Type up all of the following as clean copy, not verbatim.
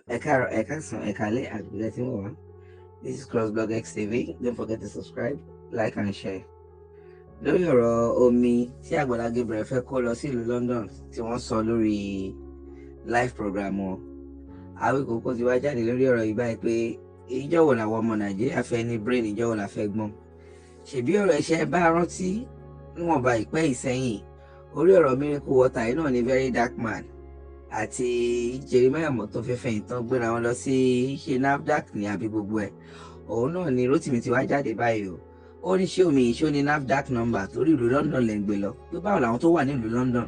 This is Crossblog XTV. Don't forget to subscribe, like and share. Lórí ọ̀rọ̀ omi tí Agbala Gabriel fẹ́ kó lọ sí ìlú London tí wọ́n sọ lórí live program wọn. Awíkókó ti wá jáde lórí ọ̀rọ̀ yìí báyìí pé ìjọ́ wo làwọn ọmọ Nàìjíríà fẹ́ ní brain, ìjọ́ wo la fẹ́ gbọ́n. Ṣèbí ọ̀rọ̀ iṣẹ́ bá rántí níwọ̀nba ìpẹ́ ìsẹ́yìn orí ọ̀rọ̀ miracle water yìí náà ní very dark man àti Jeremiah mọ́tò fẹ́fẹ́ ìtàn gbéra wọn lọ sí ṣe NAFDAC ní àbí gbogbo ẹ̀. Òun náà ni Rotimi ti wá jáde báyìí o. Ó ní ṣé omi ìṣó ní NAFDAC number torí ìlú London lẹ́ ń gbé lọ. Pé báwo làwọn tó wà nílùú London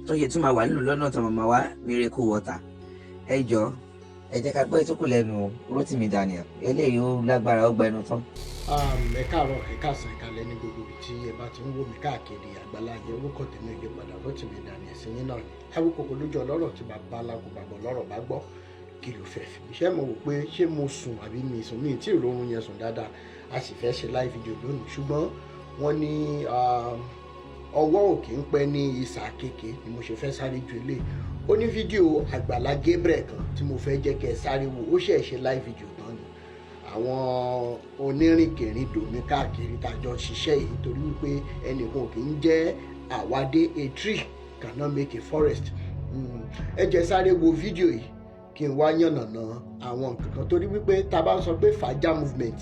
tó yẹ tún máa wà nílùú London tó máa wá miracle water. Ẹ jọ̀ọ́ ẹ jẹ́ ká gbọ́ ìtókù lẹ́nu Rotimi Daniel. Eléyìí ó lágbára ó gbẹnu tán. Ẹ káàárọ̀ ẹ káàsán ìkàlẹ̀ ní gbogbo ibi tí ẹ bá ti ń wò mí káàkiri Àgbàlá jẹ́ orúkọ tèmi òye padà Rotimi Daniel sí yín náà ni. Awíkókó lójú ọlọ́rọ̀ tí bàbá alágùnbàgbọ̀ lọ́rọ̀ bá gbọ́ kí ló fẹ́ fi iṣẹ́ mọ̀ wò pé ṣé mo sùn àbí mi sùn mí tí ìrorun yẹn sùn dáadáa a sì fẹ́ ṣe live video lónìí ṣùgbọ́n wọ́n ní ọwọ́ òkè ń pẹ́ ní ìsà kéèké ni mo ṣe fẹ́ sáré ju ilé. Ó ní fídíò Agbala Gabriel kan tí mo fẹ́ jẹ́ kẹ́ ẹ sáré wò ó ṣe ṣe live video tán ni àwọn onírìnkèrindò mi káàkiri tàjọ ṣiṣẹ́ yìí torí wípé ẹnìkan kì í jẹ́ àwádé a tree cannot make a forest. Ẹ jẹ́ sáré wo fídíò yìí kí n wá yànnàná àwọn nǹkan kan torí wípé tá a bá sọ pé fàájà movement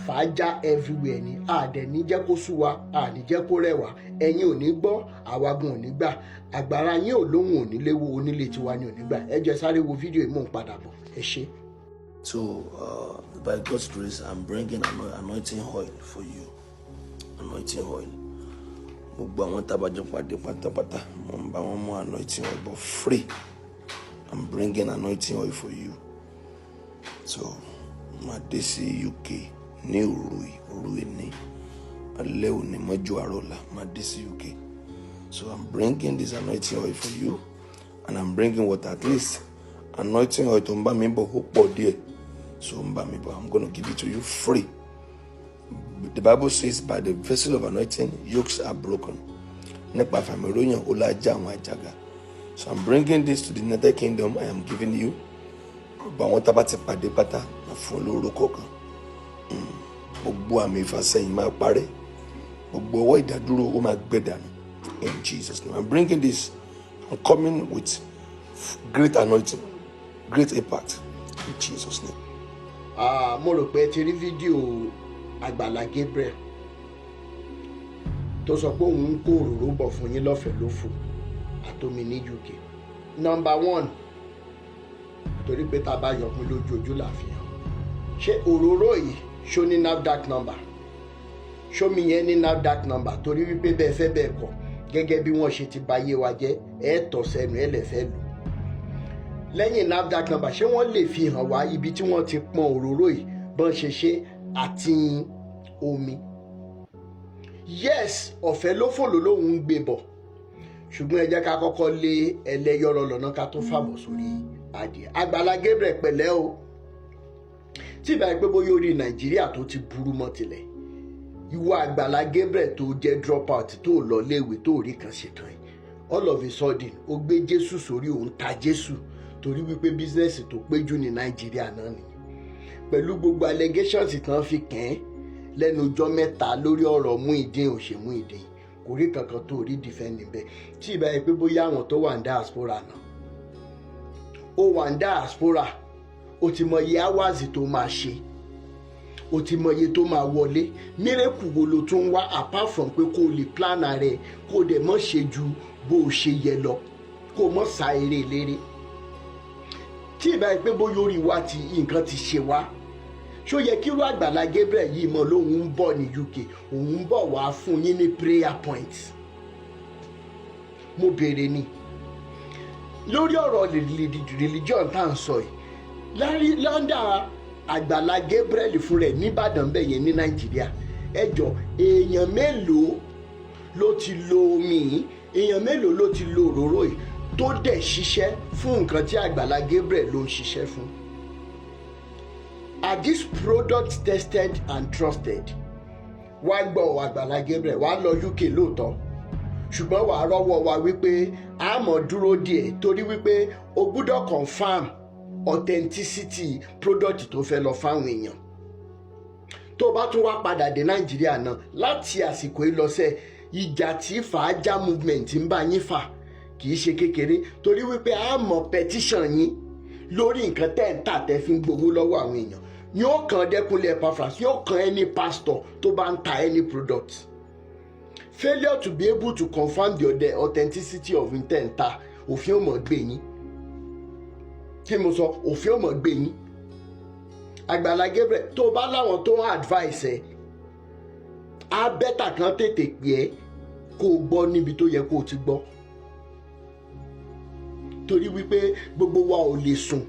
fàájà everywhere ni àdẹ̀ ní jẹ́ kó sú wa àní jẹ́ kó rẹwà ẹ̀yin ò ní gbọ́ àwagun ò ní gbà àgbàrá yín ò lóhùn ò ní léwu onílé tiwa ni ò ní gbà. Ẹ jẹ́ sáré wo fídíò yìí mò ń padà bọ̀ ẹ ṣé. So, by God's grace, I'm bringing anointing oil for you. Anointing oil. Gbogbo àwọn tábàjọ pàdé pátápátá, mo ń bá wọn mú anointing oil but free. I'm bringing anointing oil for you. So, máa dé sí UK ní òru ní alẹ́ òní mọ́jú àrọ́lá máa dé sí UK. So, I'm bringing this anointing oil for you and I'm bringing what at least anointing oil tó ń bá mi bọ̀ ó pọ̀ díẹ̀. So I'm going to give it to you free. The Bible says, by the vessel of anointing, yokes are broken. So I'm bringing this to the United Kingdom. I am giving you. In Jesus' name. I'm bringing this. I'm coming with great anointing, great impact. In Jesus' name. Mo rò pé ti rí fídíò Agbala Gabriel tó sọ pé òun ń kó òróró bọ̀ fún yín lọ́fẹ̀ẹ́ lófò àtomi ní UK. Number 1 torí pé tá a bá yọkun lójú làfihàn ṣé òróró yìí ṣó ní NAFDAC number ṣó mi yẹn ní NAFDAC number torí wípé bẹ́ẹ̀ fẹ́ bẹ́ẹ̀ kọ́ gẹ́gẹ́ bí wọ́n ṣe ti bà ayé wa jẹ́ ẹ̀ tọ̀ sẹ́nu ẹ̀ lẹ́fẹ́ lò. Lẹ́yìn NAFDAC number ṣé wọ́n lè fi hàn wá ibi tí wọ́n ti pọn òróró yìí bọ́n ṣe ṣe àti omi. Yes, ọ̀fẹ́ ló fò lóhùn ń gbé bọ̀ ṣùgbọ́n ẹ jẹ́ ká kọ́kọ́ lé ẹlẹ́yọ̀rọ̀ lọ́nà ká tó fàbọ̀ sórí adìẹ. Agbala Gabriel pẹ̀lẹ́ o tí ìbá pé bóyá orí Nàìjíríà tó ti burú mọ́ tilẹ̀ ìwọ Agbala Gabriel tó jẹ́ drop out tó lọ léèwé tó rí kan ṣètò ẹ̀ all of a sudden ó gbé Jésù sórí òun ta Jésù torí wípé bísínẹ́sì tó péjú ní Nàìjíríà náà ni pẹ̀lú gbogbo allegations tán fi kàn lẹ́nu ọjọ́ mẹ́ta lórí ọ̀rọ̀ Muyideen Muyideen kò rí kankan tó rí defend níbẹ̀ tí ìbá yẹ pé bóyá àwọn tó wà ní diaspora náà ó wà ní diaspora ó ti mọ iye hours tó máa ṣe ó ti mọ iye tó máa wọlé miracle wo ló tún wá apart from pé kó o lè plan rẹ̀ kó o dẹ̀ mọ̀ ṣe ju bó o ṣe yẹ lọ kó o mọ̀ sa eré léré tí ìbá yẹ pé bóyá orí wa ti nǹkan ti ṣe wá ṣó yẹ kí irú Agbala Gabriel yìí mọ̀ lóun ń bọ̀ ní UK òun ń bọ̀ wá fún yín ní prayer point. Mo béèrè ni lórí ọ̀rọ̀ religion tá à ń sọ yìí lọ́ndà Agbala Gabriel fún rẹ̀ nìbàdàn bẹ́ẹ̀ yẹn ní Nàìjíríà ẹjọ́ èèyàn mélòó ló ti lo omi èèyàn mélòó ló ti lo òróró yìí tó dẹ̀ ṣiṣẹ́ fún nǹkan tí Agbala Gabriel ló ń ṣiṣẹ́ fún. Are these products tested and trusted? Wá gbọ́ Agbala Gabriel wá lọ UK lóòótọ́ ṣùgbọ́n wàá rọ́wọ́ wa wípé a mọ̀ dúró díẹ̀ torí wípé o gbúdọ̀ confirm authenticity product tó fẹ́ lọ fáwọn èèyàn. Tó bá tún wá padà dé Nàìjíríà náà láti àsìkò ìlọsẹ̀ ìjà tí fàájà movement ń bá yín fà kì í ṣe kékeré, torí wípé a mọ̀ petition yín lórí nǹkan tẹ́ ń tà tẹ́ fi ń gbowó lọ́wọ́ àwọn èèyàn. Yóò kan Dẹ́kunlé Epaphras, yóò kan any pastor tó bá ń ta any product. Failure to be able to confirm the authenticity of intent òfin ò mọ̀ gbé yín. Kí mo sọ, òfin ò mọ̀ gbé yín. Agbala Gabriel, tó bá láwọn tó ń advice ẹ, á bẹ́tà kan tètè pè ẹ́ kó o gbọ́ níbi tó yẹ kó o ti gbọ́. Torí wípé gbogbo wa ò lè sùn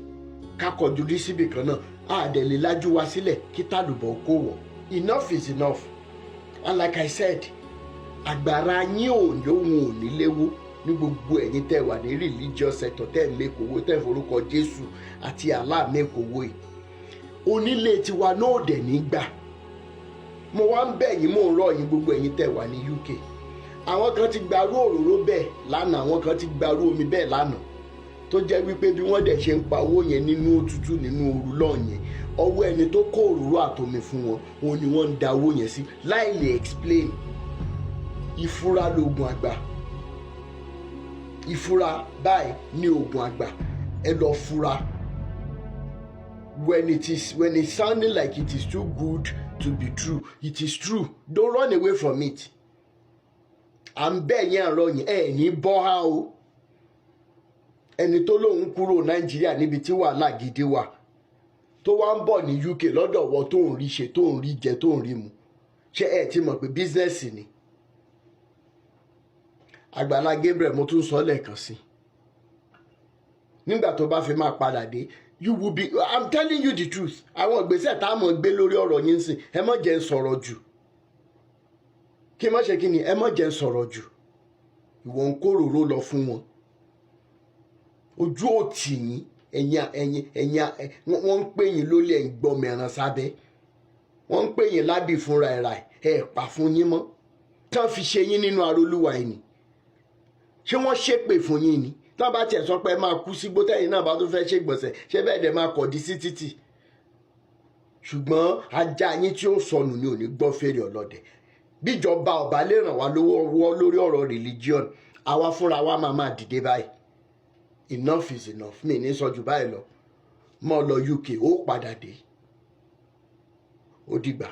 ká kọjú rí síbì kan náà, a dẹ̀ lè lajú wa sílẹ̀ kí tàlùbọ̀ kó wọ̀. Enough is enough. And like I said, agbára yín ò lóhun ò ní léwó ní gbogbo ẹ̀yin tẹ́ wà ní religious sector tẹ́ ń mẹ́kọ̀wó tẹ́ ń forúkọ Jésù àti Allah mẹ́kọ̀wó yìí. Onílé tiwa náà dẹ̀ ní gbà. Mo wá ń bẹ̀ yín, mò ń rọ̀ yín gbogbo ẹ̀yin tẹ́ wà ní UK. Àwọn kan ti gbarú òróró bẹ́ẹ̀ lánàá, àwọn kan ti gbarú omi bẹ́ẹ̀ lánàá, tó jẹ́ wípé bí wọ́n dẹ̀ ṣe ń pa owó yẹn nínú òtútù nínú ooru lọ́ọ̀ yẹn, ọwọ́ ẹni tó kó òróró àtomi fún wọn, òun ni wọ́n ń da owó yẹn sí láì lè explain. Ìfura lóògùn àgbà. Ìfura báyìí ní oògùn àgbà. Ẹ lọ fura. When it's sounding like it is too good to be true, it is true. Don't run away from it. À ń bẹ̀ yín àrọ̀ yín, ẹ̀ ní bọ́ ha o. Ẹni tó lóun kúrò Nàìjíríà níbi tí wàhálà gidi wà, tó wá ń bọ̀ ní UK lọ́dọ̀ wọ tó ń rí ṣe, tó ń rí jẹ, tó ń rí mu, ṣé ẹ ti mọ̀ pé bísínẹ́sì ni? Agbala Gabriel, mo tún sọ lẹ́ẹ̀kan sí, nígbà tó bá fi máa padà dé, you will be, I'm telling you the truth. Àwọn ìgbésẹ̀ tá a mọ̀ gbé lórí ọ̀rọ̀ yín sìn, ẹ má jẹ́ ń sọ̀rọ̀ jù. Kí má ṣe kí ni, ẹ má jẹ́ ń sọ̀rọ̀ jù. Ìwọ ń kóròró lọ fún wọn. Ojú òtì yín, wọ́n ń pè yín lólè ń gbọ́ mẹ́ran sábẹ́. Wọ́n ń pè yín lábì fúnra ẹ̀ pa fún yín mọ́. Tán fi ṣe yín nínú arólúwa yìí ni. Ṣé wọ́n ṣépè fún yín ni? Tán bá tiẹ̀ sọ pé ẹ máa kú sígbó tẹ́yìn náà bá tó fẹ́ ṣègbọ̀nsẹ̀, ṣé bẹ́ẹ̀ dẹ̀ máa kọ̀dí sí títì? Ṣùgbọ́n ajá yín tí ó sọnù ni ò ní gbọ́ fèrè ọlọ́dẹ. Bíjọba ọba lè ràn wá lọ́wọ́ lórí ọ̀rọ̀ religion, àwa fúnra wa máa dìde báyìí. Enough is enough. Mi ní sọ jù báyìí lọ. Mo lọ UK, ó padà dé. Ó dìgbà.